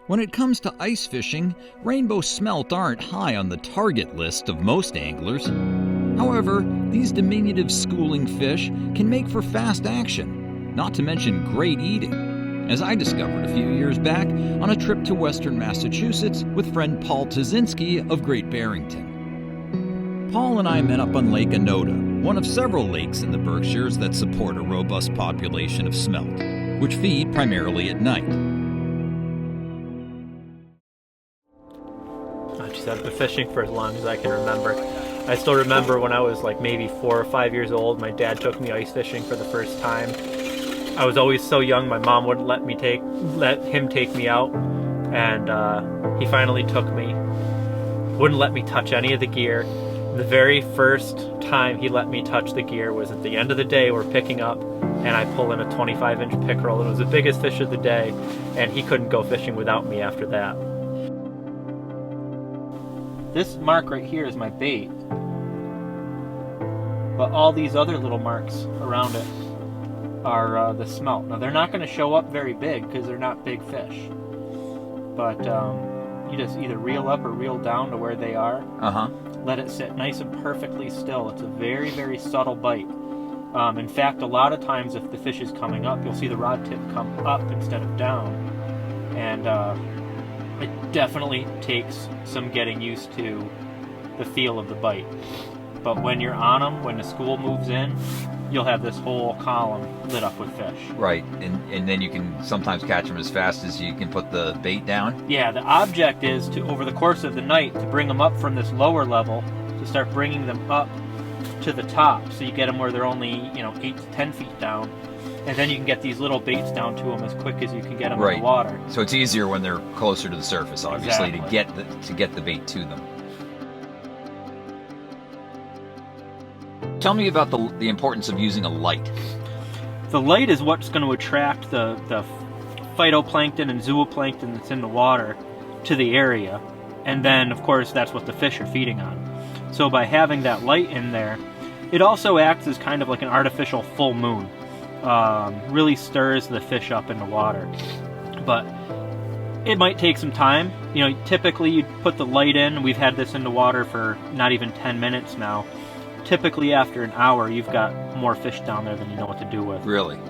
When it comes to ice fishing, rainbow smelt aren't high on the target list of most anglers. However, these diminutive schooling fish can make for fast action, not to mention great eating, as I discovered a few years back on a trip to western Massachusetts with friend Paul Tawczynski of Great Barrington. Paul and I met up on Lake Onora, one of several lakes in the Berkshires that support a robust population of smelt, which feed primarily at night. I've been fishing for as long as I can remember. I still remember when I was like maybe 4 or 5 years old, my dad took me ice fishing for the first time. I was always so young, my mom wouldn't let him take me out, and he finally took me. Wouldn't let me touch any of the gear. The very first time he let me touch the gear was at the end of the day. We're picking up, and I pull in a 25-inch pickerel, and it was the biggest fish of the day, and he couldn't go fishing without me after that. This mark right here is my bait, but all these other little marks around it are the smelt. Now they're not going to show up very big because they're not big fish, but you just either reel up or reel down to where they are. Let it sit nice and perfectly still. It's a very, very subtle bite. In fact, a lot of times if the fish is coming up, you'll see the rod tip come up instead of down, and it definitely takes some getting used to the feel of the bite. But when you're on them, when the school moves in, you'll have this whole column lit up with fish. Right, and then you can sometimes catch them as fast as you can put the bait down? Yeah, the object is to, over the course of the night, to bring them up from this lower level, to start bringing them up to the top, so you get them where they're only 8 to 10 feet down. And then you can get these little baits down to them as quick as you can get them in the water. So it's easier when they're closer to the surface, obviously, Exactly. to get the bait to them. Tell me about the importance of using a light. The light is what's going to attract the phytoplankton and zooplankton that's in the water to the area. And then, of course, that's what the fish are feeding on. So by having that light in there, it also acts as kind of like an artificial full moon. Really stirs the fish up in the water. But it might take some time. Typically you'd put the light in. We've had this in the water for not even 10 minutes now. Typically after an hour, you've got more fish down there than you know what to do with. Really?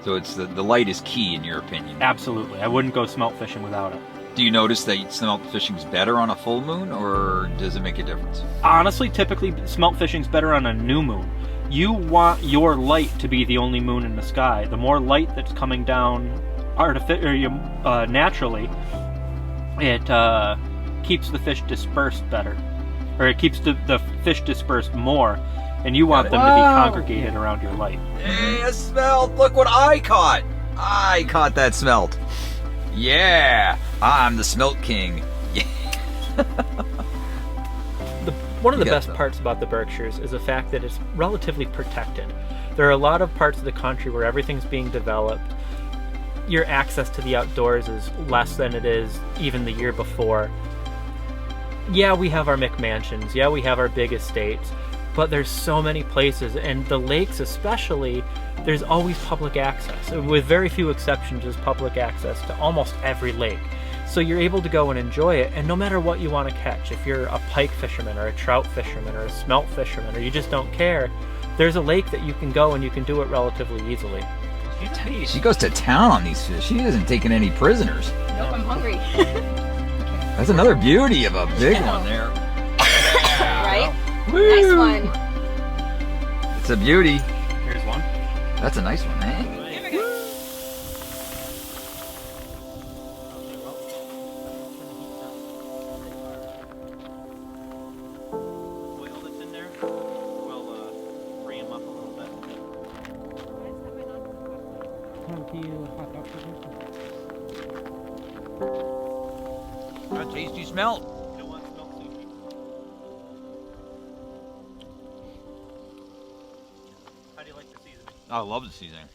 So it's the light is key in your opinion? Absolutely. I wouldn't go smelt fishing without it. Do you notice that smelt fishing's better on a full moon, or does it make a difference? Honestly, typically smelt fishing's better on a new moon. You want your light to be the only moon in the sky. The more light that's coming down naturally, it keeps the fish dispersed better. Or it keeps the fish dispersed more, and you want them to be congregated around your light. Hey, a smelt! Look what I caught! I caught that smelt! Yeah! I'm the smelt king! One of the best parts about the Berkshires is the fact that it's relatively protected. There are a lot of parts of the country where everything's being developed. Your access to the outdoors is less than it is even the year before. Yeah, we have our McMansions, yeah, we have our big estates, but there's so many places, and the lakes especially, there's always public access. With very few exceptions, there's public access to almost every lake. So you're able to go and enjoy it, and no matter what you want to catch, if you're a pike fisherman or a trout fisherman or a smelt fisherman, or you just don't care, there's a lake that you can go and you can do it relatively easily. She goes to town on these fish. She isn't taking any prisoners. Nope, I'm hungry. That's another beauty of a big one there. Right? Woo! Nice one. It's a beauty. Here's one. That's a nice one, eh? Oil that's in there will free them up a little bit. A tasty smelt. You want smelt sushi? How do you like the seasoning? I love the seasoning.